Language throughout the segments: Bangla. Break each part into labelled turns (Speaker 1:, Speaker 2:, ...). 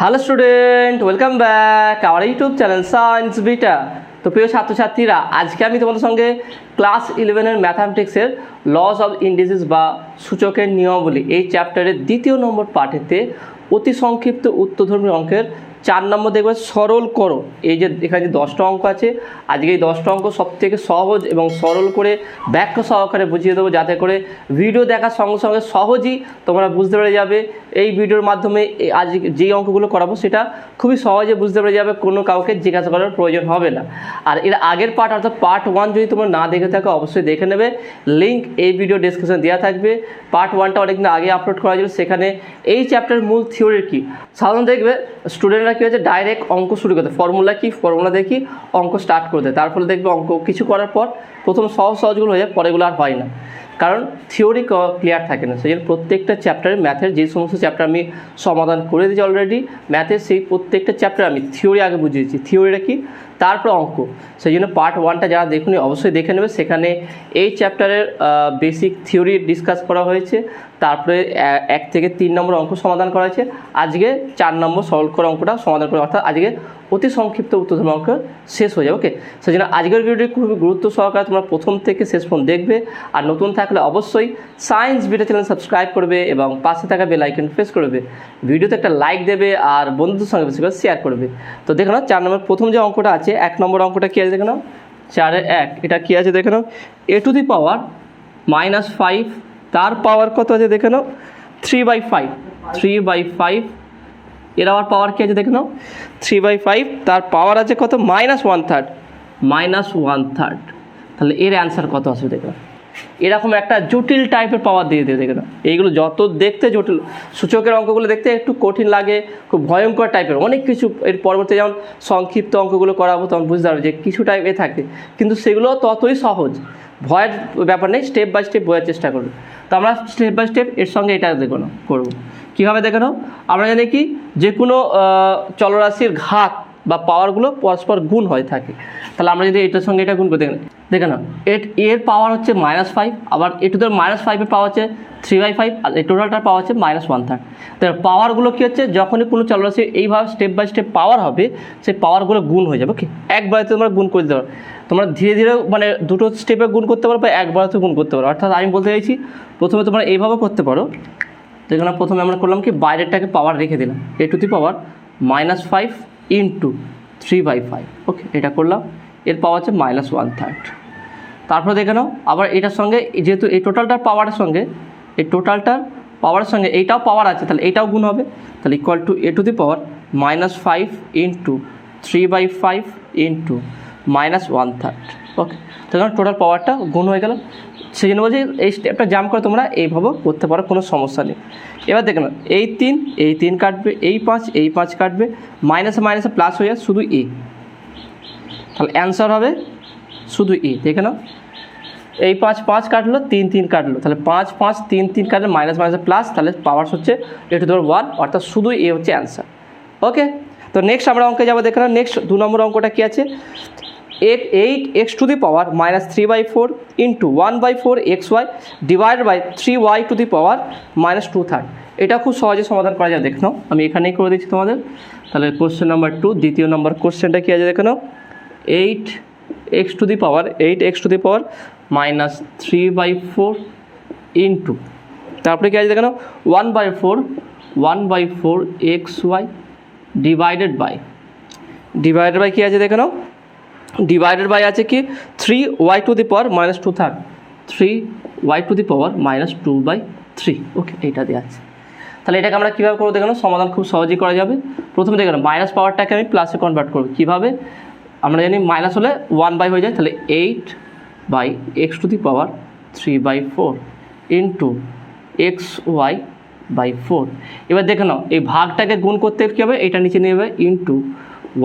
Speaker 1: Hello student, welcome back our YouTube channel science beta. তো প্রিয় ছাত্রছাত্রীরা, আজকে আমি তোমাদের সঙ্গে ক্লাস 11-এর ম্যাথামেটিক্সের লস অফ ইন্ডিসেস বা সূচকের নিয়মাবলী এই চ্যাপ্টারের 2য় নম্বর পাঠেতে অতি সংক্ষিপ্ত উত্তরধর্মী অঙ্কের 4 নম্বর দেখবে সরল করো। এই যে এখানে যে 10টা অঙ্ক আছে, আজকে এই 10টা অঙ্ক সবথেকে সহজ এবং সরল করে ব্যাখ্যা সহকারে বুঝিয়ে দেবো, যাতে করে ভিডিও দেখার সঙ্গে সঙ্গে সহজেই তোমরা বুঝতে পেরে যাবে। এই ভিডিওর মাধ্যমে আজ যেই অঙ্কগুলো করাবো সেটা খুবই সহজে বুঝতে পেরে যাবে, কোনো কাউকে জিজ্ঞাসা করার প্রয়োজন হবে না। আর এর আগের পার্ট অর্থাৎ পার্ট 1 যদি তোমরা না দেখে থাকো অবশ্যই দেখে নেবে, লিঙ্ক এই ভিডিও ডেসক্রিপশনে দেওয়া থাকবে। পার্ট 1টা অনেকদিন আগে আপলোড করা ছিল, সেখানে এই চ্যাপ্টারের মূল থিওরির কী সাধারণত দেখবে স্টুডেন্টরা কী হচ্ছে ডাইরেক্ট অঙ্ক শুরু করতে, ফর্মুলা দেখি অঙ্ক স্টার্ট করে দেয়। তার ফলে দেখবে অঙ্ক কিছু করার পর প্রথম সহজগুলো হয়ে যায়, পরেগুলো আর হয় না, কারণ থিওরি ক্লিয়ার থাকে না। সেই জন্য প্রত্যেকটা চ্যাপ্টারে ম্যাথের যে সমস্ত চ্যাপ্টার আমি সমাধান করে দিয়েছি অলরেডি, ম্যাথের সেই প্রত্যেকটা চ্যাপ্টার আমি থিওরি আগে বুঝিয়েছি, থিওরিটা কি তারপর অঙ্ক। সেই জন্য পার্ট 1টা যারা দেখুন অবশ্যই দেখে নেবে, সেখানে এই চ্যাপ্টারের বেসিক থিওরি ডিসকাস করা হয়েছে, তারপরে 1 থেকে 3 নম্বর অঙ্ক সমাধান করা হয়েছে। আজকে 4 নম্বর সরল করা অঙ্কটা সমাধান করে, অর্থাৎ আজকে অতি সংক্ষিপ্ত উত্তরধর্মী অঙ্ক শেষ হয়ে যাবে। ওকে, সেই জন্য আজকের ভিডিওটি খুবই গুরুত্ব সহকারে তোমরা প্রথম থেকে শেষ পর্যন্ত দেখবে। আর নতুন থাকলে অবশ্যই সায়েন্স বিটা চ্যানেল সাবস্ক্রাইব করবে এবং পাশে থাকা বেল আইকন প্রেস করবে, ভিডিওতে একটা লাইক দেবে আর বন্ধুদের সঙ্গে বেশি করে শেয়ার করবে। তো দেখে নাও 4 নম্বর প্রথম যে অঙ্কটা আছে, 1 নম্বর অঙ্কটা কী আছে দেখে নাও, 4-1। এটা কী আছে দেখে নাও, a টু দি পাওয়ার -5, তার পাওয়ার কত আছে দেখে নাও 3/5, 3/5। এর আবার পাওয়ার কী আছে দেখে নাও 3/5, তার পাওয়ার আছে কত -1/3, -1/3। তাহলে এর অ্যান্সার কত আসবে দেখে নাও। এরকম একটা জটিল টাইপের পাওয়ার দিয়ে দেখে নাও। এইগুলো যত দেখতে জটিল, সূচকের অঙ্কগুলো দেখতে একটু কঠিন লাগে, খুব ভয়ঙ্কর টাইপের অনেক কিছু। এর পরবর্তী যেমন সংক্ষিপ্ত অঙ্কগুলো করাবো তখন বুঝতে পারবে যে কিছু টাইপ থাকে, কিন্তু সেগুলো ততই সহজ, ভয়ের ব্যাপার নেই। স্টেপ বাই স্টেপ বোঝার চেষ্টা করবে। তো আমরা স্টেপ বাই স্টেপ এর সঙ্গে এটা দেখো না করবো কীভাবে দেখে নাও। আমরা জানি কি যে কোনো চলরাশির ঘাত বা পাওয়ারগুলো পরস্পর গুণ হয়ে থাকে। তাহলে আমরা যদি এটার সঙ্গে এটা গুণ করে দেখে নাও, এর পাওয়ার হচ্ছে -5, আবার এ টু দ্য -5-এর পাওয়ার হচ্ছে 3/5, আর এই টোটালটার পাওয়ার হচ্ছে -1/3। তো পাওয়ারগুলো কী হচ্ছে, যখনই কোনো চলরাশি এইভাবে স্টেপ বাই স্টেপ পাওয়ার হবে, সেই পাওয়ারগুলো গুণ হয়ে যাবে। ওকে, একবারে তোমরা গুণ করে দিতে পারো, তোমরা ধীরে ধীরে মানে দুটো স্টেপে গুণ করতে পারো বা একবারে গুণ করতে পারো। অর্থাৎ আমি বলতে চাইছি প্রথমে তোমরা এইভাবে করতে পারো। দেখো না, প্রথমে আমরা করলাম কি বাইরেরটাকে পাওয়ার রেখে দিলাম, a to the power -5 into 3/5। ওকে, এটা করলাম, এর পাওয়ার হচ্ছে -1/3। তারপরে দেখে নাও আবার এটার সঙ্গে, যেহেতু এই টোটালটার পাওয়ারের সঙ্গে এই টোটালটার পাওয়ারের সঙ্গে এইটাও পাওয়ার আছে, তাহলে এইটাও গুণ হবে। তাহলে equal two a to the power -5 into 3/5 into -1/3। ওকে, তাহলে টোটাল পাওয়ারটা গুণ হয়ে গেল। সেই জন্য বলছি এই স্টেপটা জাম্প করে তোমরা এইভাবেও করতে পারো, কোনো সমস্যা নেই। এবার দেখে নাও এই 3 কাটবে, এই 5 কাটবে, মাইনাসে মাইনাসে প্লাস হয়ে যায় শুধু এ, তাহলে অ্যান্সার হবে শুধু এ। দেখে নাও এই 5 কাটলো, 3 কাটলো, তাহলে 5 3 কাটলে মাইনাস মাইনাসে প্লাস, তাহলে পাওয়ার হচ্ছে a টু দি পাওয়ার 1, অর্থাৎ শুধু এ হচ্ছে অ্যান্সার। ওকে, তো নেক্সট আমরা অঙ্কে যাবো। দেখে নাও নেক্সট 2 নম্বর অঙ্কটা কী আছে, 8x to the power -3/4 into 1/4xy divided by 3y to the power -2/3। এটা খুব সহজে সমাধান করা যায়। দেখে নাও আমি এখানেই করে দিচ্ছি তোমাদের। তাহলে কোশ্চেন নাম্বার 2, দ্বিতীয় নম্বর কোশ্চেনটা কী আছে দেখে নাও, 8x to the power -3/4 into, তারপরে কী আছে দেখে নাও 1/4xy ডিভাইডেড বাই কী আছে দেখে নাও, ডিভাইডেড বাই আছে কি 3y to the power -2/3, 3y to the power -2/3। ওকে, এইটা দেওয়া আছে। তাহলে এটাকে আমরা কীভাবে করবো দেখে নাও, সমাধান খুব সহজেই করা যাবে। প্রথমে দেখে নাও মাইনাস পাওয়ারটাকে আমি প্লাসে কনভার্ট করবো। কীভাবে, আমরা জানি মাইনাস হলে 1 হয়ে যায়, তাহলে 8/x two the power 3/4 into xy/4। এবার দেখে নাও এই ভাগটাকে গুণ করতে কী হবে, এটা নিচে নিয়ে যাবে into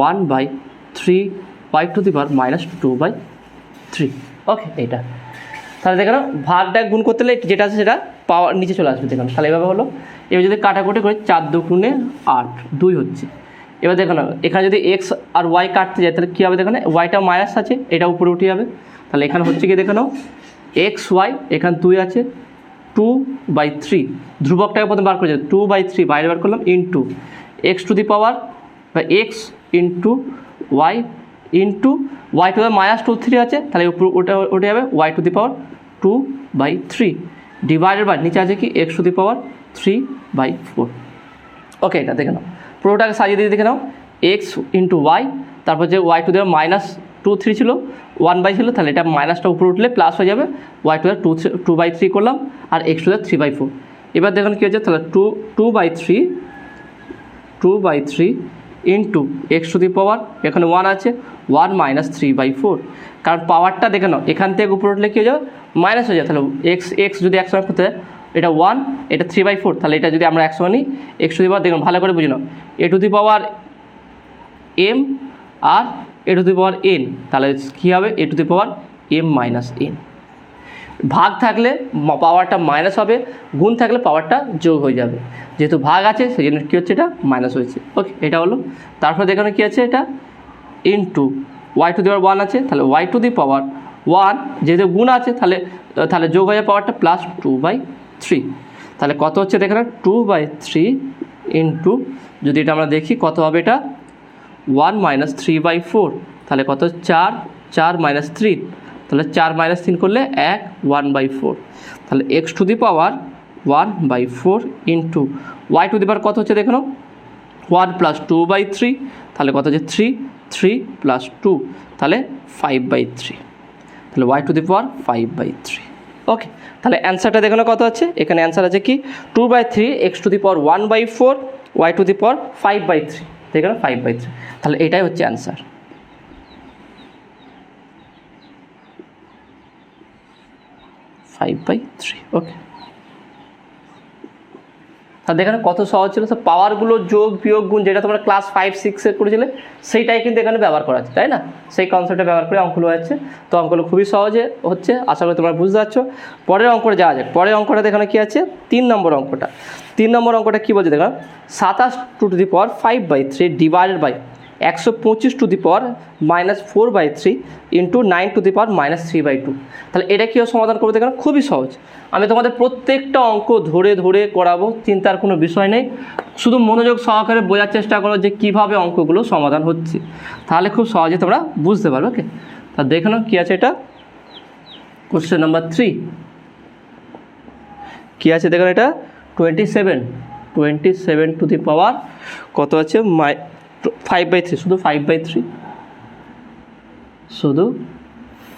Speaker 1: 1/3y two the power -2/3। ওকে, এইটা তাহলে দেখে নাও ভাগটা গুণ করতে হলে যেটা আছে সেটা পাওয়ার নিচে চলে আসবে। দেখুন তাহলে এভাবে হলো। এবার যদি কাটাকুটি করে 4 × 8 2 হচ্ছে। এবার দেখো না এখানে যদি এক্স আর ওয়াই কাটতে যায় তাহলে কী হবে, দেখো না ওয়াইটা মাইনাস আছে, এটা উপরে উঠে যাবে। তাহলে এখানে হচ্ছে কি দেখে নাও এক্স ওয়াই, এখানে 2 আছে, 2/3 ধ্রুবকটাকে প্রথমে বার করে যাবে 2/3 বাইরে বার করলাম into x to the power বা x into y into Y to the minus 2/3 আছে, তাহলে ওটা যাবে y to the power 2/3 divided by নিচে আছে কি এক্স টু দি পাওয়ার 3/4। ওকে, এটা দেখে নাও, পুরোটাকে সাজিয়ে দিয়ে দেখে নাও, এক্স ইন্টু ওয়াই, তারপর যে ওয়াই টু দি পাওয়ার -2/3 ছিল 1/, ছিল, তাহলে এটা মাইনাসটা উপরে উঠলে প্লাস হয়ে যাবে, ওয়াই টু দি পাওয়ার 2/3 করলাম আর এক্স টু দি পাওয়ার 3/4। এবার দেখুন কী হচ্ছে, তাহলে 2/3 ইন্টু এক্স টু দি পাওয়ার, এখানে 1 আছে, 1 - 3/4, কারণ পাওয়ারটা দেখে নাও এখান থেকে উপরে উঠলে কী হয়ে যাবে, মাইনাস হয়ে যাবে, তাহলে এক্স যদি একসঙ্গে করতে হয়, এটা 1, এটা 3/4, তাহলে এটা যদি আমরা একসঙ্গে নিই, এক্স টু দি পাওয়ার দেখুন ভালো করে বুঝে নাও, A to the power M আর A to the power N, তাহলে কী হবে, A to the power m - n। ভাগ থাকলে পাওয়ারটা মাইনাস হবে, গুণ থাকলে পাওয়ারটা যোগ হয়ে যাবে, যেহেতু ভাগ আছে সেই জন্য কী হচ্ছে, এটা মাইনাস হয়েছে। ওকে, এটা হলো। তারপরে দেখানো কী আছে, এটা ইন্টু ওয়াই টু দি পাওয়ার 1 আছে, তাহলে ওয়াই টু দি পাওয়ার 1 যেহেতু গুণ আছে, তাহলে যোগ হয়ে যাবে পাওয়ারটা প্লাস 2/3, তাহলে কত হচ্ছে দেখে না 2/3 ইন্টু, যদি এটা আমরা দেখি কত হবে, এটা 1 - 3/4, তাহলে কত 4 - 3, তাহলে 4 - 3 করলে 1/4, তাহলে X to the power 1/4 into Y to the power কত হচ্ছে দেখো 1 + 2/3, তাহলে কত হচ্ছে 3 + 2, তাহলে 5/3, তাহলে ওয়াই টু দি পাওয়ার 5/3। ওকে, তাহলে অ্যান্সারটা দেখো কত আছে, এখানে অ্যান্সার আছে কি 2/3 X to the power 1/4 Y to the power 5/3, দেখো 5/3, তাহলে এটাই হচ্ছে অ্যান্সার। 5/3। ওকে, তাহলে এখানে কত সহজ ছিল, তো পাওয়ারগুলো যোগ বিয়োগ গুণ যেটা তোমরা ক্লাস 5-6 করেছিলে সেইটাই কিন্তু এখানে ব্যবহার করা আছে, তাই না, সেই কনসেপ্টটা ব্যবহার করে অঙ্কগুলো হচ্ছে। তো অঙ্কগুলো খুবই সহজে হচ্ছে, আশা করি তোমরা বুঝতে পারছো। পরের অঙ্কটা যাওয়া যাক। পরের অঙ্কটা এখানে কী আছে, 3 নম্বর অঙ্কটা। 3 নম্বর অঙ্কটা কী বলছে দেখো, 27 to the power 5/3 divided by 125 to the power -4/3 into 9 to the power -3/2, তাহলে এটা কীভাবে সমাধান করবো দেখো, খুবই সহজ। আমি তোমাদের প্রত্যেকটা অঙ্ক ধরে ধরে করাবো, চিন্তার কোনো বিষয় নেই, শুধু মনোযোগ সহকারে বোঝার চেষ্টা করো যে কীভাবে অঙ্কগুলো সমাধান হচ্ছে, তাহলে খুব সহজে তোমরা বুঝতে পারবে। ওকে, তা দেখে নাও কী আছে, এটা কোশ্চেন নাম্বার 3 কী আছে দেখো, এটা 27 টু দি পাওয়ার কত আছে 5/3, শুধু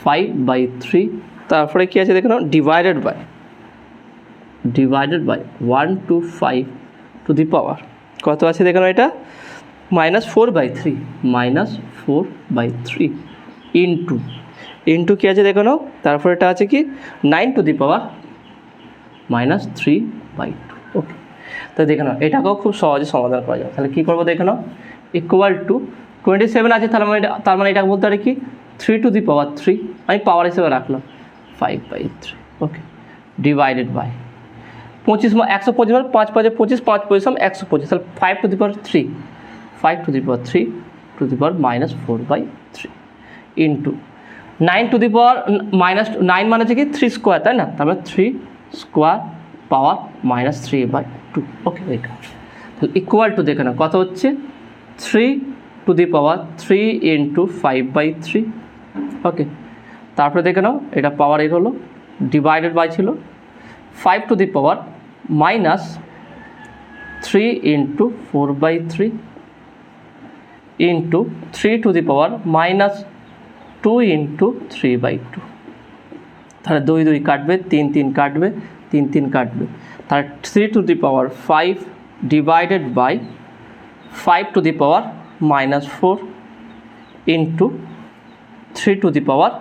Speaker 1: 5/3, তারপরে কী আছে দেখো, divided by 1 to 5 to the power কত আছে দেখো, এটা -4/3 ইন্টু কী আছে দেখো, তারপরে এটা আছে কি 9 টু দি পাওয়ার -3/2। ওকে, তো দেখে নাও এটাকেও খুব সহজে সমাধান করা যায়। তাহলে কী করবো দেখে নাও, ইকুয়াল টু 27 আছে, তার মানে এটাকে বলতে পারে কি 3 টু দি পাওয়ার 3, আমি পাওয়ার হিসেবে রাখলাম 5/3। ওকে, ডিভাইডেড বাই 25, 125 5 5 25, 5 25 125, তাহলে 5 to the power 3 to the power -4/3 into 9 to the power -9 মানে হচ্ছে কি 3 স্কোয়ার, তাই না, তারপরে 3 স্কোয়ার পাওয়ার -3/2। ওকে, এটা তাহলে ইকুয়াল টু দেখে না কত হচ্ছে 3 টু দি পাওয়ার 3 ইন্টু 5/3। ওকে, তারপরে দেখে নাও এটা পাওয়ার এর হলো, ডিভাইডেড বাই ছিল 5 to the power -3 into 4/3 into 3 to the power -2 into 3/2, তাহলে 2 2 কাটবে, 3 3 কাটবে, 3 3 কাটবে, তাহলে 3 to the power 5 divided by 5 to the power -4 into 3 to the power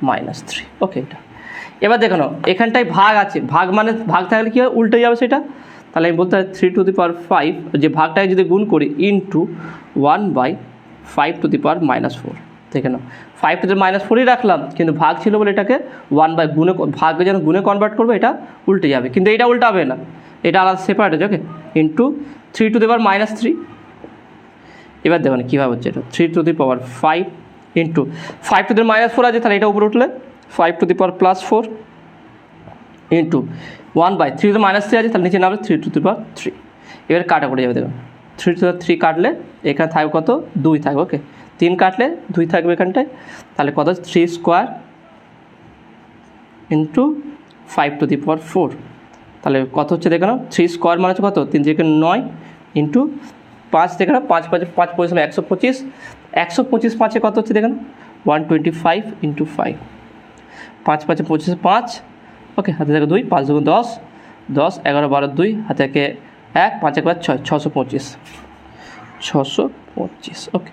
Speaker 1: -3। Okay, এটা এবার দেখো নাও এখানটায় ভাগ আছে, ভাগ থাকলে কী হয় উল্টে যাবে সেটা, তাহলে আমি বলতে হয় 3 টু দি পাওয়ার 5, যে ভাগটাকে যদি গুণ করি ইন্টু 1/5 টু দি পাওয়ার -4, দেখে নাও 5 টু দি -4ই রাখলাম, কিন্তু ভাগ ছিল বলে এটাকে 1/, ভাগকে যেন গুণে কনভার্ট করবো, এটা উল্টে যাবে, কিন্তু এটা উল্টাবে না, এটা আলাদা সেপারেট আছে। ওকে, ইন্টু 3 টু দি পাওয়ার -3, এবার দেখুন কীভাবে হচ্ছে, এটা 3 to the power 5 into 5 to দি -4 আছে, তাহলে এটা উপরে উঠলে 5 to the power +4 into 1/3 to the -3 আছে, তাহলে নিচে নামবে 3 টু দি পাওয়ার 3, এবার কাটা পড়ে যাবে দেখুন 3 কাটলে এখানে থাকবে কত 2 থাকবে, ওকে 3 কাটলে 2 থাকবে এখানটায়, তাহলে কত 3 স্কোয়ার ইন্টু 5⁴, তাহলে কত হচ্ছে দেখে নাও 3 স্কোয়ার মানে হচ্ছে কত 3 থেকে 9 ইন্টু 5 দেখে নাও 5 পরিশ্রম 125, 125 5-এ কত হচ্ছে দেখে নাও 125 ইন্টু 5, 5 5 25 5, ওকে হাতে থেকে 2, 5 2 10, 10 11 12 2, হাতে থেকে 1 5 1 6, 625, ওকে।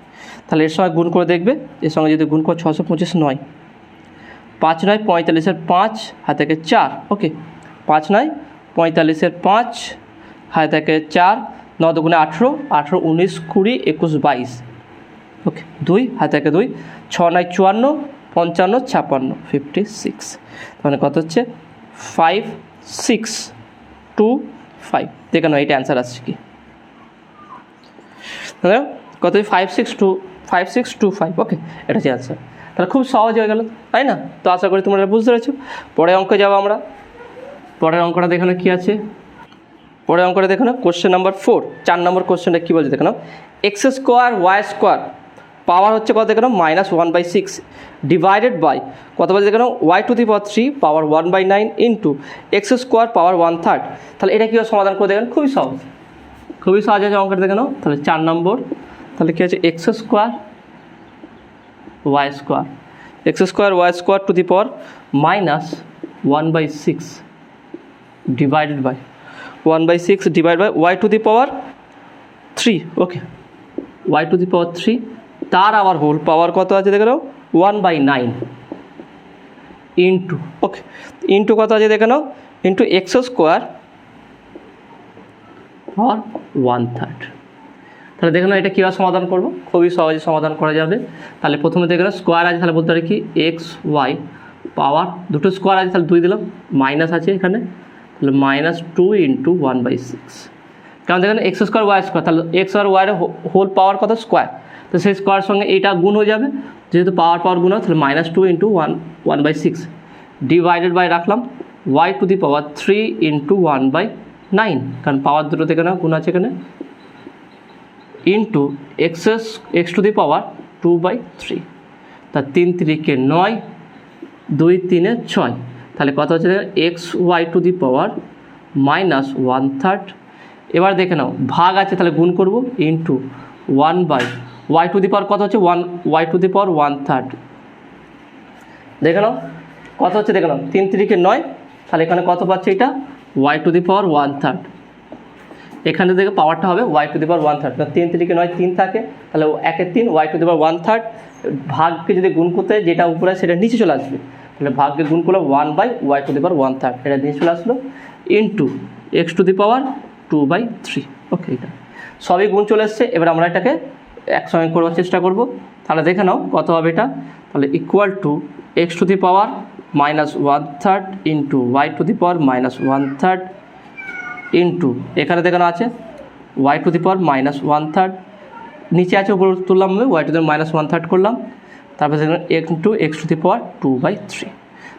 Speaker 1: তাহলে এর সঙ্গে গুণ করে দেখবে, এর সঙ্গে যদি গুণ করে 625 9, 5 9 45-এর 5, হাতে থেকে 4, ওকে 5 9 45-এর 5, হাতে থেকে 4, 9 2 18, 18 19 20 21 22, ওকে 2 হাতে থেকে 2, 6 9 54 55 56 56, মানে কত হচ্ছে 5 6 2 5, দেখে নাও এইটা অ্যান্সার আসছে কি কত 5 6 2 5, ওকে এটা হচ্ছে অ্যান্সার। তাহলে খুব সহজ হয়ে গেল, তাই না? তো আশা করি তোমরা বুঝতে পেরেছো। পরের অঙ্কে যাবো আমরা। পরের অঙ্কটা দেখে নাও কী আছে। পরের অঙ্কটা দেখে নাও কোশ্চেন নাম্বার 4, 4 নম্বর কোশ্চেনটা কী বলছে দেখে নাও। X square Y square power হচ্ছে কত দেখে নাও -1/6 ডিভাইডেড বাই কত বলছে দেখে নাও y⁻³ পাওয়ার 1/9 ইন্টু এক্স স্কোয়ার পাওয়ার 1/3। তাহলে এটা কীভাবে সমাধান করে দেখেন, খুবই সহজ আছে অঙ্কটা দেখে নাও। তাহলে 4 নম্বর, তাহলে কী আছে x square Y square to the power -1/6 divided by 1/6 divide by y⁻3, okay y⁻3 তার আবার হোল পাওয়ার কত আছে দেখে নাও 1/9 ইন্টু, ওকে ইন্টু কত আছে দেখে নাও ইন্টু এক্স স্কোয়ার পাওয়ার 1/3। তাহলে দেখে নাও এটা কীভাবে সমাধান করবো, খুবই সহজে সমাধান করা যাবে। তাহলে প্রথমে দেখে নাও স্কোয়ার আছে, তাহলে বলতে পারি কি এক্স ওয়াই পাওয়ার দুটো স্কোয়ার আছে, তাহলে 2 দিলাম, মাইনাস আছে এখানে, তাহলে -2 ইন্টু 1/6। কারণ দেখেন এক্স স্কোয়ার ওয়াই স্কোয়ার, তাহলে এক্স আর ওয়াইয়ের হোল পাওয়ার কত স্কোয়ার, তো সেই স্কোয়ার সঙ্গে এইটা গুণ হয়ে যাবে, যেহেতু পাওয়ার গুণ হবে, তাহলে -2 ইন্টু 1/6 ডিভাইডেড বাই রাখলাম y⁻³ ইন্টু 1/9, কারণ পাওয়ার দুটো থেকে না গুণ আছে এখানে, ইন্টু x⁻²/3, তা 3 3 9, 2 3 6, তাহলে কত হচ্ছে xy⁻1/3। এবার দেখে নাও ভাগ আছে, তাহলে গুণ করব ইন্টু 1/y⁻ কত হচ্ছে 1/1/3। দেখে নাও কত হচ্ছে দেখে নাও 3 3 9, তাহলে এখানে কত পাচ্ছে এটা y⁻1/3। এখানে থেকে পাওয়ারটা হবে y⁻1/3, 3 3 9 3 থাকে, তাহলে 1 3 y⁻1/3, ভাগকে যদি গুণ করতে যেটা উপরে সেটা নিচে চলে আসবে, তাহলে ভাগকে গুণ করলে 1/y⁻1/3, এটা নিচে চলে আসলো ইন্টু x⁻2/3, ওকে এটা সবই গুণ চলে এসছে। এবার আমরা এটাকে একসঙ্গে করবার চেষ্টা করব। তাহলে দেখে নাও কত হবে এটা, তাহলে equal two x⁻1/3 into y⁻1/3 into এখানে দেখানো আছে y⁻1/3, নিচে আছে উপর তুললাম হবে y⁻1/3 করলাম, তারপরে দেখলাম ইন্টু x⁻2/3,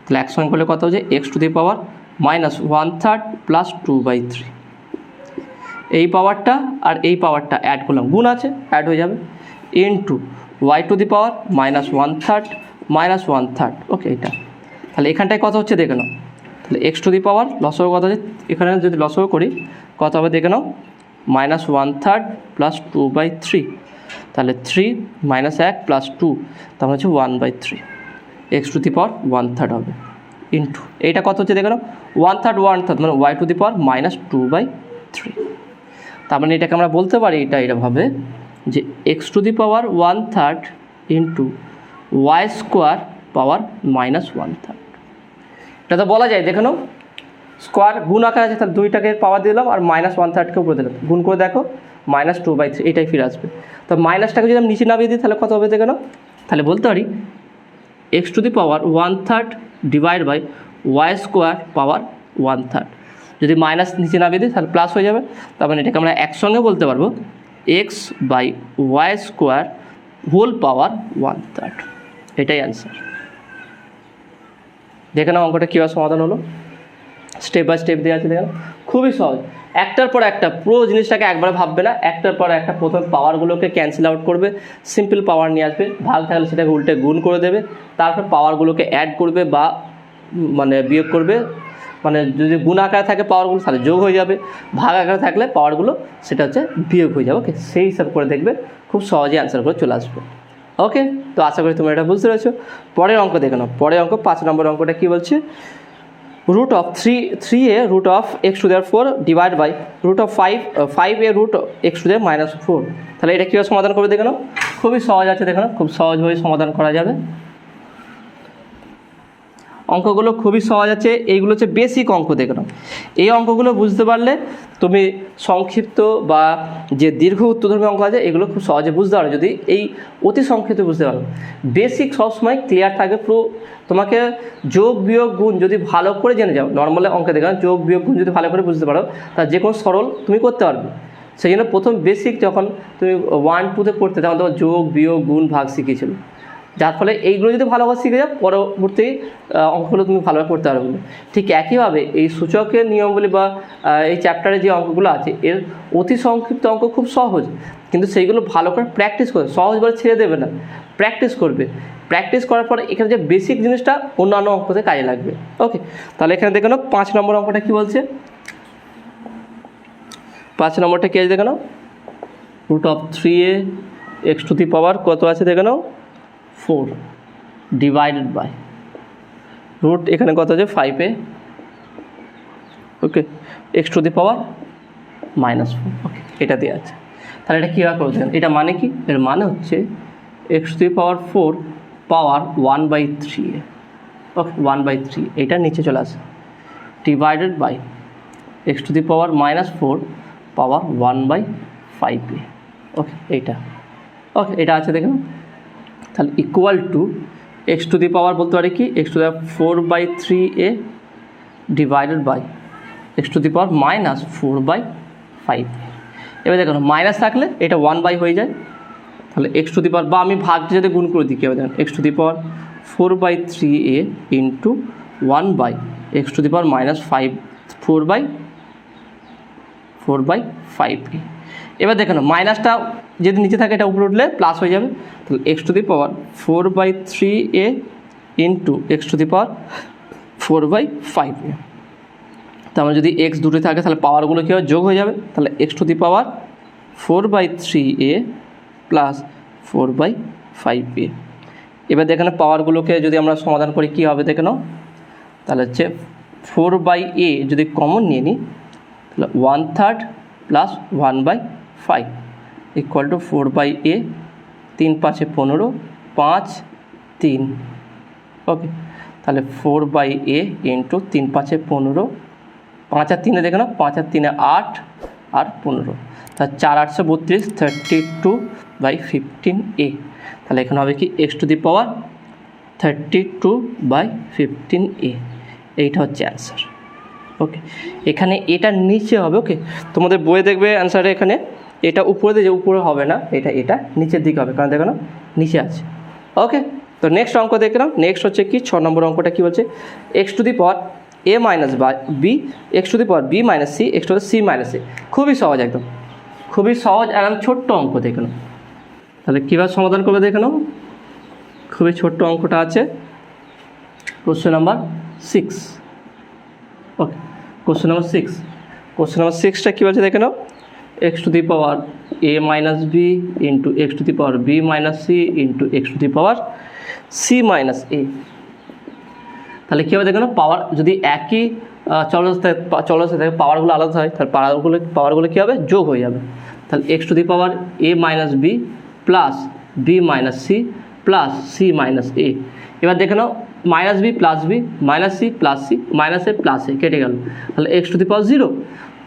Speaker 1: তাহলে একসঙ্গে করলে কত হচ্ছে x⁻1/3 প্লাস 2/3। এই পাওয়ারটা আর এই পাওয়ারটা অ্যাড করলাম, গুণ আছে অ্যাড হয়ে যাবে, ইন্টু y⁻1/3 ওকে এটা। তাহলে এখানটায় কত হচ্ছে দেখে নাও, তাহলে x⁻, লসগু কত হচ্ছে এখানে যদি লসগু করি কত হবে দেখে নাও -1/3 প্লাস 2/3, তাহলে 3 -1 প্লাস 2, তার মানে হচ্ছে 1/3, x⁻1/3 হবে ইন্টু এইটা কত হচ্ছে দেখে নাও 1/3 মানে y⁻2/3। তার মানে এটাকে আমরা বলতে পারি এটাভাবে যে x⁻1/3 ইন্টু y² পাওয়ার -1/3। এটা তো বলা যায় দেখে নাও স্কোয়ার গুণ আকার আছে, তাহলে 2টাকে পাওয়ার দিলাম আর -1/3কে উপরে দিলাম, গুণ করে দেখো -2/3 এটাই ফিরে আসবে। তো মাইনাসটাকে যদি আমি নিচে নামিয়ে দিই তাহলে কত হবে দেখে নাও, তাহলে বলতে পারি x⁻1/3 ডিভাইড বাই y² পাওয়ার 1/3। যদি মাইনাস নিচে নামিয়ে দিই তাহলে প্লাস হয়ে যাবে, তার মানে এটাকে আমরা একসঙ্গে বলতে পারবো x/y² হোল পাওয়ার 1/3, এটাই অ্যান্সার। দেখে নাও অঙ্কটা কীভাবে সমাধান হলো, স্টেপ বাই স্টেপ দেওয়া আছে দেখেন, খুবই সহজ। একটার পর একটা পুরো জিনিসটাকে একবার ভাববে না, একটার পর একটা প্রথমে পাওয়ারগুলোকে ক্যান্সেল আউট করবে, সিম্পল পাওয়ার নিয়ে আসবে, ভাগ থাকলে সেটাকে উল্টে গুণ করে দেবে, তারপর পাওয়ারগুলোকে অ্যাড করবে বা মানে বিয়োগ করবে, মানে যদি গুণ আকারে থাকে পাওয়ারগুলো তাহলে যোগ হয়ে যাবে, ভাগ আকারে থাকলে পাওয়ারগুলো সেটা হচ্ছে বিয়োগ হয়ে যাবে। ওকে, সেই হিসাব করে দেখবে খুব সহজেই অ্যান্সার করে চলে আসবে। ওকে, তো আশা করি তোমরা এটা বুঝতে পেরেছো। পরের অঙ্ক দেখে নাও। পরের অঙ্ক 5 নম্বর অঙ্কটা কী বলছে, root of 3a root of x to the 4 divided by root of 5a root x to the minus 4। তাহলে এটা কীভাবে সমাধান করবে দেখে নাও, খুবই সহজ আছে, দেখে নাও খুব সহজভাবে সমাধান করা যাবে। অঙ্কগুলো খুবই সহজ আছে, এইগুলো হচ্ছে বেসিক অঙ্ক, দেখে নাও। এই অঙ্কগুলো বুঝতে পারলে তুমি সংক্ষিপ্ত বা যে দীর্ঘ উত্তরধর্মী অঙ্ক আছে এগুলো খুব সহজে বুঝতে পারো যদি এই অতি সংক্ষিপ্ত বুঝতে পারো। বেসিক সবসময় ক্লিয়ার থাকে পুরো, তোমাকে যোগ বিয়োগ গুণ যদি ভালো করে জেনে যাও, নর্মাল অঙ্কে দেখে নাও যোগ বিয়োগ গুণ যদি ভালো করে বুঝতে পারো তার যে কোনো সরল তুমি করতে পারবে। সেই জন্য প্রথম বেসিক যখন তুমি 1-2-তে পড়তে তখন তোমার যোগ বিয়োগ গুণ ভাগ শিখিয়েছিল, যার ফলে এইগুলো যদি ভালোভাবে শিখে যাও পরবর্তী অঙ্কগুলো তুমি ভালোভাবে করতে পারবে। ঠিক একইভাবে এই সূচকের নিয়মগুলি বা এই চ্যাপ্টারে যে অঙ্কগুলো আছে এর অতি সংক্ষিপ্ত অঙ্ক খুব সহজ, কিন্তু সেইগুলো ভালো করে প্র্যাকটিস করে, সহজ বলে ছেড়ে দেবে না, প্র্যাকটিস করবে। প্র্যাকটিস করার পরে এখানে যে বেসিক জিনিসটা অন্যান্য অঙ্কতে কাজে লাগবে। ওকে, তাহলে এখানে দেখে নাও 5 নম্বর অঙ্কটা কী বলছে। 5 নম্বরটা কী আছে দেখে নাও, root of 3a x to the power কত আছে দেখে নাও 4 ডিভাইডেড বাই রুট এখানে কত আছে 5a, okay, x to the power -4। ওকে, এটা দেওয়া আছে। তাহলে এটা কীভাবে করছেন, এটা মানে কি, এর মানে হচ্ছে x to the power 4 power 1/3a, ওকে 1/3, এটা নিচে চলে আসে divided by x to the power -4 power 1/5a, okay এইটা, ওকে এটা আছে দেখুন। তাহলে equal to x to the power বলতে পারি কি x to the 4/3a divided by x to the power -4/5। এবার দেখুন মাইনাস থাকলে এটা 1/, হয়ে যায়, তাহলে x to the power বা আমি ভাগটা যদি গুণ করে দিই কী হবে দেখুন x to the power 4/3a into 1/x to the power -4/5a। এবার দেখুন মাইনাসটা যদি নিচে থাকে এটা উপরে উঠলে প্লাস হয়ে যাবে, তাহলে x to the power 4/3a into x to the power 4/5a। তার মানে যদি x দুটো থাকে তাহলে পাওয়ারগুলো কী হবে যোগ হয়ে যাবে, তাহলে x to the power 4/3a plus 4/5a। এবার দেখেন পাওয়ারগুলোকে যদি আমরা সমাধান করি কী হবে দেখে নাও, তাহলে হচ্ছে 4/a যদি কমন নিয়ে নিই তাহলে 1/3 প্লাস 1/5 ইকুয়াল টু 4/a, 3×5 = 15, 5 3, ওকে, তাহলে 4/a ইন্টু 3×5 = 15, 5 আর 3 দেখে নাও, 5 আর 3 8 আর 15, তা 4 8 32, 32/15a। তাহলে এখানে হবে কি x to the power 32/15a, এইটা হচ্ছে অ্যান্সার। ওকে, এখানে এটা নিচে হবে, ওকে তোমাদের বইয়ে দেখবে অ্যান্সারে এখানে এটা উপরে দিয়ে উপরে হবে না, এটা নিচের দিকে হবে, কারণ দেখো না নিচে আছে। ওকে, তো নেক্সট অঙ্ক দেখলাম, নেক্সট হচ্ছে কি 6 নম্বর অঙ্কটা কী বলছে, x to the power a minus b x to the power b minus c x to the c minus a। খুবই সহজ, একদম খুবই সহজ, একদম ছোট্ট অঙ্ক দেখে নাও। তাহলে কীভাবে সমাধান করবে দেখে নাও, খুবই ছোট্ট অঙ্কটা আছে, কোশ্চেন নাম্বার 6। ওকে, কোশ্চেন নাম্বার 6, কোশ্চেন নাম্বার 6টা কী বলছে দেখে নাও, x to the power a minus b into x to the power b minus c into x to the power c minus a। তাহলে কী হবে দেখো না, পাওয়ার যদি একই চলরাশি থাকে পাওয়ারগুলো আলাদা হয়, তাহলে পাওয়ারগুলো কী হবে যোগ হয়ে যাবে। তাহলে x to the power a minus b plus b minus c plus c minus a। এবার দেখে নাও minus B plus B minus C plus C minus A plus A কেটে গেল, তাহলে x to the power 0।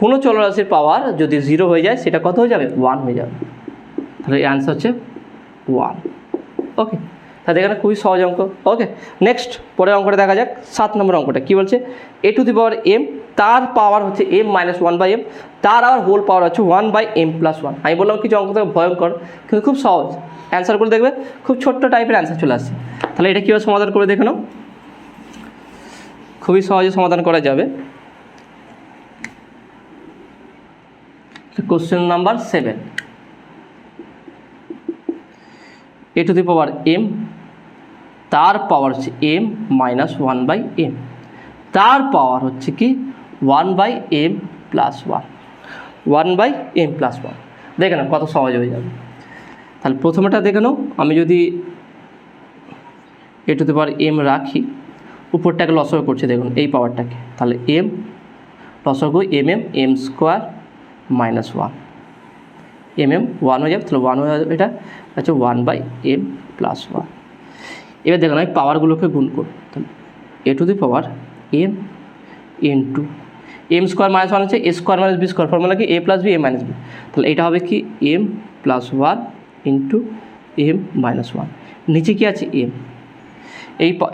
Speaker 1: কোনো চলরাশির পাওয়ার যদি 0 হয়ে যায় সেটা কত হয়ে যাবে 1 হয়ে যাবে, তাহলে অ্যান্সার হচ্ছে 1। ওকে, তাহলে এখানে খুবই সহজ অঙ্ক। ওকে, নেক্সট পরের অঙ্কটা দেখা যাক, 7 নম্বর অঙ্কটা কী বলছে, a to the power m তার পাওয়ার হচ্ছে m minus 1/m, তার আবার হোল পাওয়ার হচ্ছে 1/m plus 1। আমি বললাম কিছু অঙ্ক থেকে ভয়ঙ্কর কিন্তু খুব সহজ, অ্যান্সারগুলো দেখবে খুব ছোট্ট টাইপের অ্যান্সার চলে আসছে। তাহলে এটা কীভাবে সমাধান করে দেখে নাও, খুবই সহজে সমাধান করা যাবে। Question number 7, a to the power m, তার পাওয়ার হচ্ছে m মাইনাস 1/m, তার পাওয়ার হচ্ছে কি 1/m প্লাস 1, 1/m প্লাস 1। দেখে নাও কত সহজ হয়ে যাবে। তাহলে প্রথমেটা দেখে নাও, আমি যদি a to the power m রাখি, উপরটাকে লসাগু করছে দেখুন এই পাওয়ারটাকে, তাহলে m লসাগু m স্কোয়ার মাইনাস 1, mm 1 হয়ে যাবে, তাহলে 1 হয়ে যাবে, এটা হচ্ছে 1/m প্লাস 1। এবার দেখুন আমি পাওয়ারগুলোকে গুণ করব, তাহলে a to the power m into m square minus 1 হচ্ছে a square minus b square, formula কি a plus b a minus b, তাহলে এটা হবে কি m plus 1 into m minus 1, নিচে কি আছে m,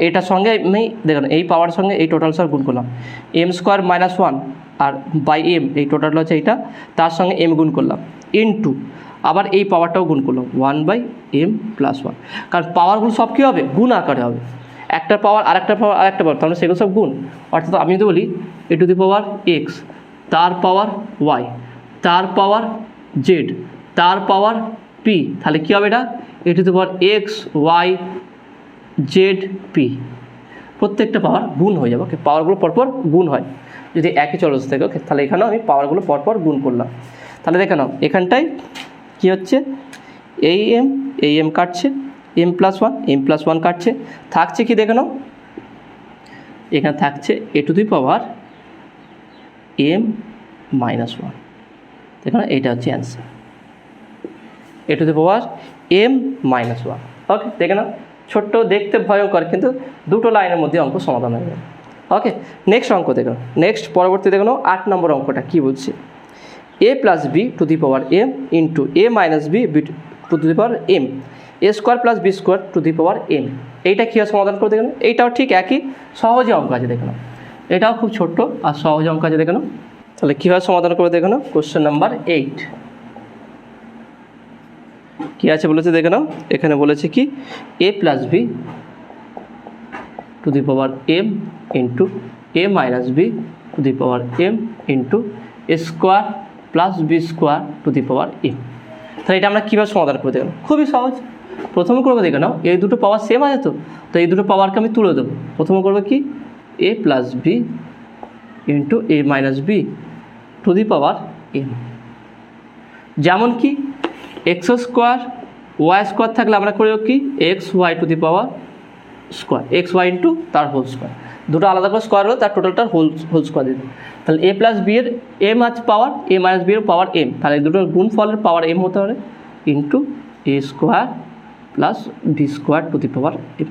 Speaker 1: এটার সঙ্গে আমি দেখুন এই পাওয়ার সঙ্গে এই টোটাল স্যার গুণ করলাম, m স্কোয়ার মাইনাস 1 আর বাই m এই টোটাল হচ্ছে এইটা, তার সঙ্গে m গুণ করলাম ইন্টু আবার এই পাওয়ারটাও গুণ করলাম 1/m প্লাস 1, কারণ পাওয়ারগুলো সব কী হবে গুণ আকারে হবে, একটা পাওয়ার আরেকটা পাওয়ার আরেকটা পাওয়ার, তাহলে সেগুলো সব গুণ। অর্থাৎ আমি যদি বলি a to the power x, তার পাওয়ার y, তার পাওয়ার z, তার পাওয়ার p, তাহলে কী হবে এটা a to the power x y z p, প্রত্যেকটা পাওয়ার গুণ হয়ে যাবে। ওকে, পাওয়ারগুলো পরপর গুণ হয় যদি একই চলস থাকে। ওকে, তাহলে এখানেও আমি পাওয়ারগুলো পরপর গুণ করলাম। তাহলে দেখে নাও এখানটায় কী হচ্ছে, এই m কাটছে, m প্লাস 1 কাটছে, থাকছে কি দেখে নাও, এখানে থাকছে a to the power m minus 1, দেখো না এইটা হচ্ছে answer, a to the power m minus 1। ওকে, দেখে নাও ছোট্ট দেখতে ভয়ঙ্কর, কিন্তু দুটো লাইনের মধ্যে অঙ্ক সমাধান হয়ে যাবে। ওকে, নেক্সট অঙ্ক দেখো, নেক্সট পরবর্তী দেখো 8 নম্বর অঙ্কটা কী বলছে, a plus b two the power m into a minus b two the power m, a square plus b square to the power m, এইটা কীভাবে সমাধান করে দেখে নাও। এইটাও ঠিক একই সহজে অঙ্ক আছে দেখে নাও, এটাও খুব ছোট্ট আর সহজে অঙ্ক আছে দেখে নাও। তাহলে কীভাবে সমাধান করে দেখে নাও, কোশ্চেন নাম্বার 8 কী আছে বলেছে দেখে নাও, এখানে বলেছে কি a plus b two the power m into a minus b two the power m into a square plus b square to the power m। তাহলে এটা আমরা কীভাবে সমাধান করে দেখলাম, খুবই সহজ। প্রথমে করবো দেখে নাও, এই দুটো পাওয়ার সেম আছে তো এই দুটো পাওয়ারকে আমি তুলে দেবো। প্রথমে করবো কি a plus b into a minus b two the power m, যেমন কি এক্স স্কোয়ার ওয়াই স্কোয়ার থাকলে আমরা করব কি x y to the power square, x y into তার হোল স্কোয়ার, দুটো আলাদা করে স্কোয়ার হলো তার টোটালটার হোল স্কোয়ার দিতে। তাহলে a প্লাস বি এর m আছে পাওয়ার, a মাইনাস বি এর পাওয়ার m, তাহলে দুটোর গুণফলের পাওয়ার m হতে পারে into a square plus B square to the power m।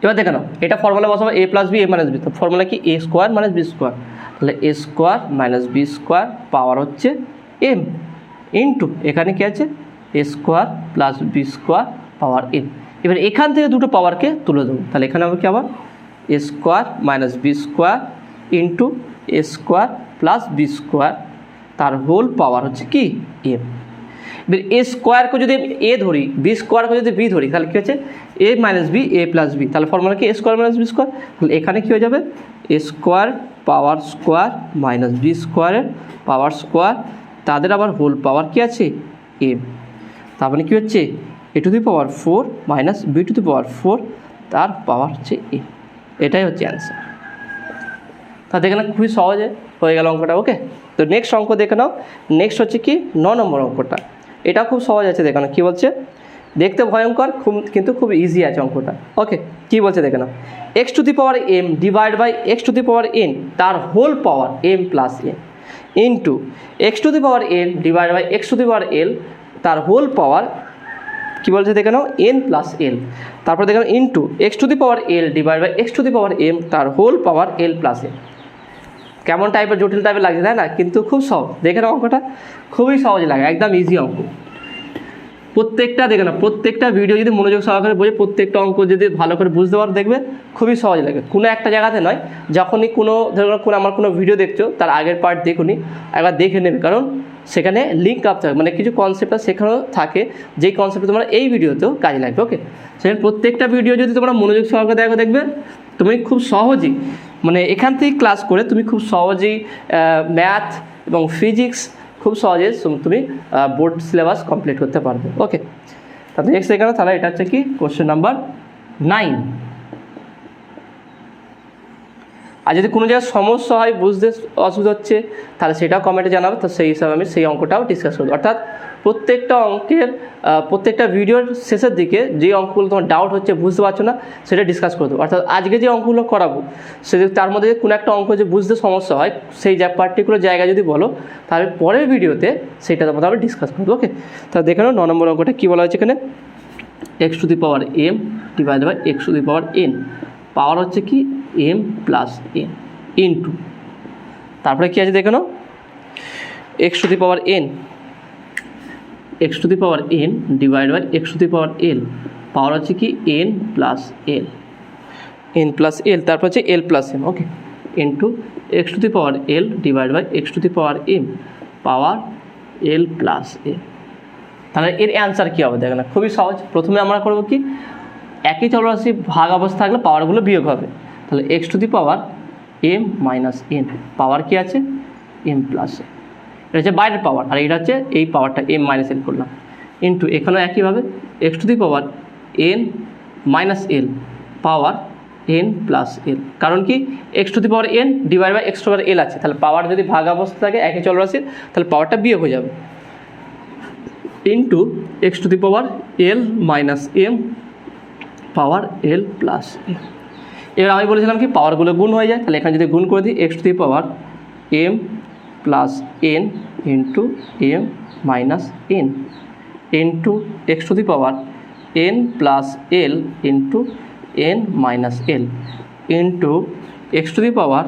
Speaker 1: এবার দেখে নাও এটা ফর্মুলা বসাবো a plus B a minus B, তো ফর্মুলা কি a square minus B square, তাহলে a square minus B square power হচ্ছে m ইন্টু এখানে কী আছে a square plus B square power m। এবার এখান থেকে দুটো পাওয়ারকে তুলে দেবো, তাহলে এখানে হবে কি আবার a square minus B square into a square plus B square তার হোল পাওয়ার হচ্ছে কি m। এবার a স্কোয়ারকে যদি a ধরি, বি স্কোয়ারকে যদি বি ধরি, তাহলে কী হচ্ছে a minus B a plus B, তাহলে ফর্মুলা কি a square minus B square, তাহলে এখানে কী হয়ে যাবে a square power square minus B স্কোয়ারের পাওয়ার স্কোয়ার, তাদের আবার হোল পাওয়ার কী আছে m, তার মানে কী হচ্ছে a to the power 4 minus B to the power 4 তার পাওয়ার হচ্ছে m। এটাই হচ্ছে অ্যান্সার। তা দেখে না খুবই সহজে হয়ে গেল অঙ্কটা। ওকে, তো নেক্সট অঙ্ক দেখে নাও, নেক্সট হচ্ছে কি 9 নম্বর অঙ্কটা, এটা খুব সহজ আছে দেখে নাও। কী বলছে, দেখতে ভয়ঙ্কর কিন্তু খুব ইজি আছে অঙ্কটা। ওকে, কী বলছে দেখে নাও, X to the power m divide by X to the power n তার whole power m plus n into x to the power n divide by X to the power l তার হোল পাওয়ার কী বলছে দেখে নাও n প্লাস l, তারপর দেখে নাও into x to the power l divide by X to the power m তার whole power l plus m। কেমন টাইপের জটিল টাইপের লাগছে তাই না, কিন্তু খুব সহজ। দেখে নাও অঙ্কটা খুবই সহজ লাগে, একদম ইজি অঙ্ক। প্রত্যেকটা দেখে না, প্রত্যেকটা ভিডিও যদি মনোযোগ সহকারে বোঝে, প্রত্যেকটা অঙ্ক যদি ভালো করে বুঝতে পারো দেখবে খুবই সহজ লাগে। কোনো একটা জায়গাতে নয়, যখনই ধরো আমার কোনো ভিডিও দেখছো তার আগের পার্ট দেখুনি, একবার দেখে নেবে, কারণ সেখানে লিঙ্ক আপ থাকে, মানে কিছু কনসেপ্টটা সেখানেও থাকে যেই কনসেপ্ট তোমরা এই ভিডিওতেও কাজে লাগবে। ওকে, সেখানে প্রত্যেকটা ভিডিও যদি তোমরা মনোযোগ সহকারে দেখবে তুমি খুব সহজেই, মানে এখান থেকে ক্লাস করে তুমি খুব সহজেই ম্যাথ এবং ফিজিক্স খুব সহজে তুমি বোর্ড সিলেবাস কমপ্লিট করতে পারবে। ওকে, তাহলে নেক্সট এখানে তাহলে এটা হচ্ছে কি কোশ্চেন নাম্বার 9। আর যদি কোনো জায়গায় সমস্যা হয়, বুঝতে অসুবিধা হচ্ছে, তাহলে সেটাও কমেন্টে জানাবে, তো সেই হিসাবে আমি সেই অঙ্কটাও ডিসকাস করবো। অর্থাৎ প্রত্যেকটা অঙ্কের প্রত্যেকটা ভিডিওর শেষের দিকে যে অঙ্কগুলো তোমার ডাউট হচ্ছে, বুঝতে পারছো না, সেটা ডিসকাস করে দেবো। অর্থাৎ আজকে যে অঙ্কগুলো করাবো তার মধ্যে কোনো একটা অঙ্ক যে বুঝতে সমস্যা হয়, সেই পার্টিকুলার জায়গায় যদি বলো, তাহলে পরের ভিডিওতে সেটা তোমাদের আমি ডিসকাস করবো। ওকে, তাহলে দেখে নাও 9 নম্বর অঙ্কটা কী বলা হয়েছে এখানে, x to the power m divide by x to the power n, power হচ্ছে কি m প্লাস n ইন্টু, তারপরে কী আছে দেখে নাও, x to the power n, x to the power n divide by x to the power l, power হচ্ছে কি n plus l, n plus l, তারপর হচ্ছে l plus m। Okay, into x to the power l divide by x to the power m, power l plus m। তাহলে এর অ্যান্সার কী হবে দেখো না, খুবই সহজ। প্রথমে আমরা করবো কি, একই চলরাশি ভাগ অবস্থা থাকলে পাওয়ারগুলো বিয়োগ হবে। তাহলে x to the power m minus n, পাওয়ার কী আছে m প্লাস n, এটা হচ্ছে বাইরের পাওয়ার, আর এটা হচ্ছে এই পাওয়ারটা m মাইনাস n করলাম, ইন্টু এখানেও একইভাবে x to the power n minus l, power n plus l। কারণ কি x to the power n divide by x to the power l আছে, তাহলে পাওয়ার যদি ভাগ অবস্থা থাকে একই চলরাশির, তাহলে পাওয়ারটা বিয়োগ হয়ে যাবে, into x to the power l minus m, power l plus m। এবার আমি বলেছিলাম কি পাওয়ারগুলো গুণ হয়ে যায়, তাহলে এখানে যদি গুণ করে দিই x to the power m plus n into m minus n, into x to the power n plus l into n minus l, into x to the power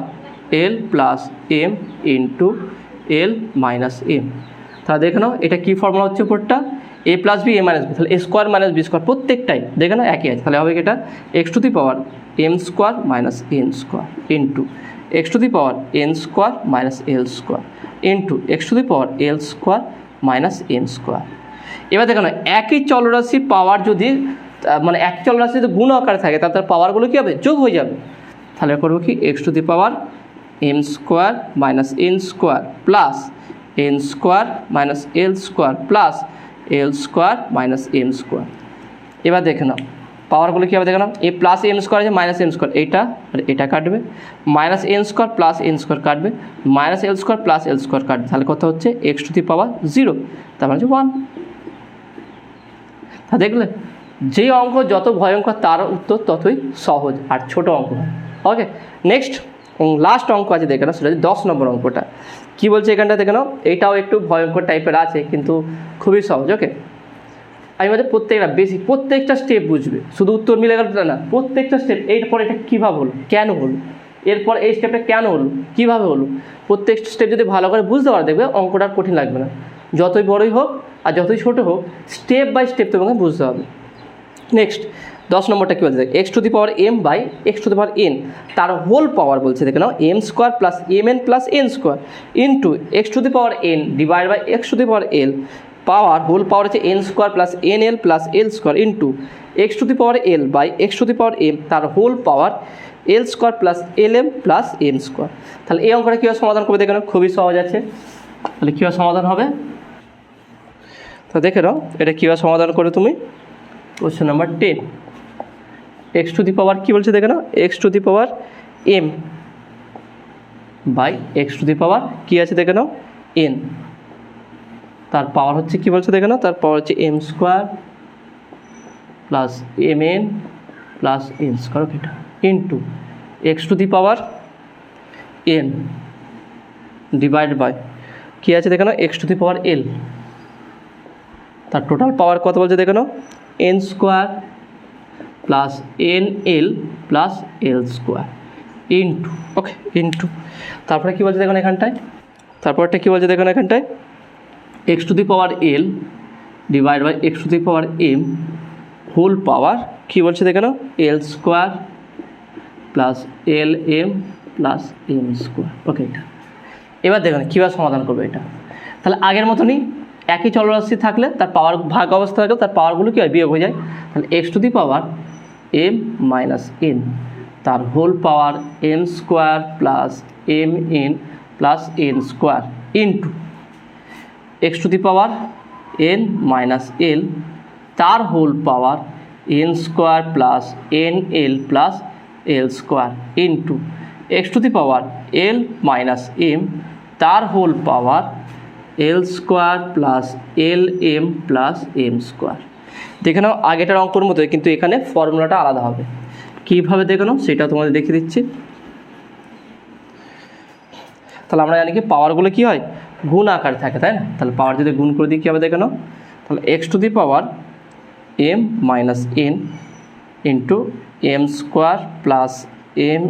Speaker 1: l plus m into l minus m। তাহলে দেখে নাও এটা কী ফর্মুলা হচ্ছে উপরটা, a plus B A minus B, তাহলে a square minus B square প্রত্যেকটাই দেখে নাও একই আছে, তাহলে হবে এটা x to the power m square minus n square into x to the power n square minus l square into x to the power l square minus n square. এবার দেখো না একই চলরাশির পাওয়ার যদি মানে এক চলরাশি যদি গুণ আকারে থাকে, তার পাওয়ারগুলো কী হবে যোগ হয়ে যাবে। তাহলে করবো কি x to the power m square minus n square plus n square minus l square plus l square minus m square. এবার দেখে নাও পাওয়ারগুলো কী হবে দেখে নাও, এ প্লাস এম স্কোয়ার আছে মাইনাস এম স্কোয়ার, এইটা আর এটা কাটবে, minus N square plus N square কাটবে, minus L square plus L square কাটবে, তাহলে কত হচ্ছে x টু দি পাওয়ার 0, তারপর হচ্ছে 1। তা দেখলে যে অঙ্ক যত ভয়ঙ্কর তার উত্তর ততই সহজ আর ছোট অঙ্ক। ওকে, নেক্সট লাস্ট অঙ্ক আছে দেখে নাও, সেটা হচ্ছে 10 নম্বর অঙ্কটা। কী বলছে এখানটা দেখে নাও, এইটাও একটু ভয়ঙ্কর টাইপের আছে কিন্তু খুবই সহজ। ওকে, আমি বলছি প্রত্যেকটা স্টেপ বুঝবে, শুধু উত্তর মিলে গেল না, প্রত্যেকটা স্টেপ, এরপর এটা কীভাবে হলো, কেন হলো, এরপর এই স্টেপটা কেন হলো, কীভাবে হলো, প্রত্যেকটা স্টেপ যদি ভালো করে বুঝতে পারো দেখবে অঙ্কটা আর কঠিন লাগবে না। যতই বড়ই হোক আর যতই ছোটো হোক, স্টেপ বাই স্টেপ তোমাকে বুঝতে হবে। নেক্সট 10 নম্বরটা কী বলছে, x to the power m by x to the power n, তার হোল পাওয়ার বলছে দেখে নাও m square plus mn plus n square into x to the power n divide by x to the power l, power whole power হচ্ছে n square plus nl plus l square into x to the power l by x to the power m, তার whole power l square plus lm plus m square. তাহলে এই অঙ্কটা কীভাবে সমাধান করবে দেখে নাও, খুবই সহজ আছে। তাহলে কীভাবে সমাধান হবে, তো দেখে নাও এটা কীভাবে সমাধান করে তুমি। Question number 10, x to the power কী বলছে দেখে নাও, x to the power m by x to the power কী আছে দেখে নাও n, তার পাওয়ার হচ্ছে কী বলছে দেখে নাও, তার পাওয়ার হচ্ছে m square plus mn plus n square, এটা into x to the power n divide by কী আছে দেখে নাও x to the power l, তার টোটাল পাওয়ার কত বলছে দেখে নাও n square plus nl plus l square into, okay into তারপরে কী বলছে দেখুন এখানটায়, তারপরটা কী বলছে দেখুন এখানটায় x to the power l divide by x to the power m whole power কী বলছে দেখে নাও l square plus lm plus m square. Okay, এটা এবার দেখুন কীভাবে সমাধান করবে এটা। তাহলে আগের মতনই একই চলরাশি থাকলে তার পাওয়ার ভাগ অবস্থা থাকলে তার পাওয়ারগুলো কী হয় বিয়োগ হয়ে যায়। তাহলে x to the power m minus n, তার whole power m square plus mn plus n square into x to the power n minus L তার whole power n square plus N L plus L square into x to the power l minus M তার whole power L square plus L M plus M square. দেখে নাও আগেটার অঙ্কর মতোই, কিন্তু এখানে ফর্মুলাটা আলাদা হবে। কীভাবে দেখে নাও সেটা তোমাদের দেখিয়ে দিচ্ছি। তাহলে আমরা জানি কি পাওয়ারগুলো কী হয়, গুণ আকারে থাকে, তাই না? তাহলে পাওয়ার যদি গুণ করে দিই কী হবে দেখে নাও। তাহলে X to the power M minus N into M square plus M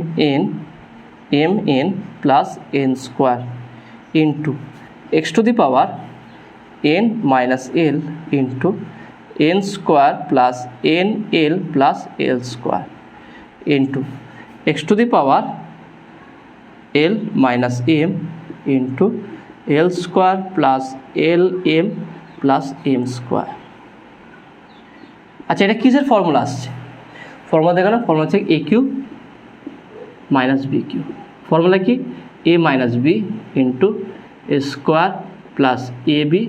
Speaker 1: N plus N square into x to the power N minus L into N square plus N L plus L square into x to the power L minus M into L square plus L M plus M square. আচ্ছা, এটা কিসের ফর্মুলা আসছে? ফর্মুলা দেখো না, ফর্মুলা হচ্ছে A Q minus B Q. Formula কি? A minus B into A square plus A B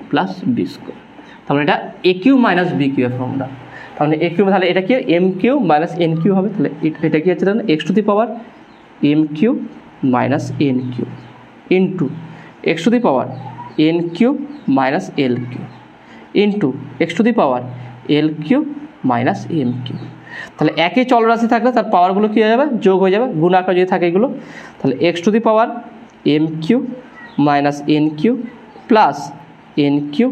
Speaker 1: plus B square. তাহলে এটা A Q minus B Q এর ফর্মুলা। তাহলে এ কিউ, তাহলে এটা কি M Q minus N Q হবে। তাহলে এটা কি হচ্ছে তাহলে X to the power M Q minus N Q into x to the power N Q minus L Q into x to the power L Q minus M Q. তাহলে একই চলরাশি থাকলে তার পাওয়ারগুলো কী হয়ে যাবে, যোগ হয়ে যাবে। গুণ আকারে যদি থাকে এগুলো, তাহলে X to the power M Q minus N Q plus N Q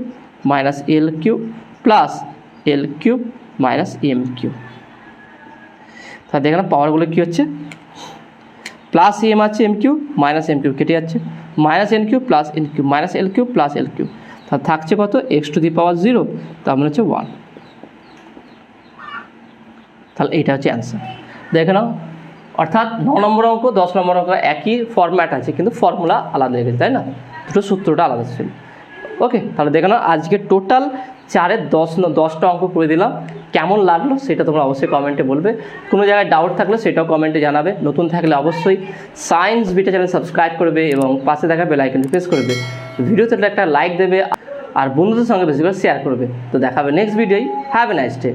Speaker 1: minus L Q plus L Q minus M Q. তাহলে দেখেন পাওয়ারগুলো কী হচ্ছে, প্লাস এম আছে M Q minus M Q কেটে যাচ্ছে, minus N Q plus N Q minus L Q plus L Q. তাহলে থাকছে কত, এক্স টু দি পাওয়ার 0, তার মানে হচ্ছে 1। তাহলে এইটা হচ্ছে অ্যান্সার। দেখে নাও, অর্থাৎ 9 নম্বর অঙ্ক 10 নম্বর অঙ্ক একই ফর্ম্যাট আছে, কিন্তু ফর্মুলা আলাদা হয়ে গেছে, তাই না? দুটো সূত্রটা আলাদা ছিল। ওকে, তাহলে দেখে নাও আজকে টোটাল 4-এর 10টা অঙ্ক করে দিলাম। কেমন লাগলো সেটা তোমরা অবশ্যই কমেন্টে বলবে। কোনো জায়গায় ডাউট থাকলে সেটাও কমেন্টে জানাবে। নতুন থাকলে অবশ্যই সায়েন্স বিটা চ্যানেল সাবস্ক্রাইব করবে এবং পাশে থাকা বেল আইকনটি প্রেস করবে। ভিডিওতে একটা লাইক দেবে আর বন্ধুদের সঙ্গে বেশি করে শেয়ার করবে। তো দেখাবে নেক্সট ভিডিওই। Have a nice day.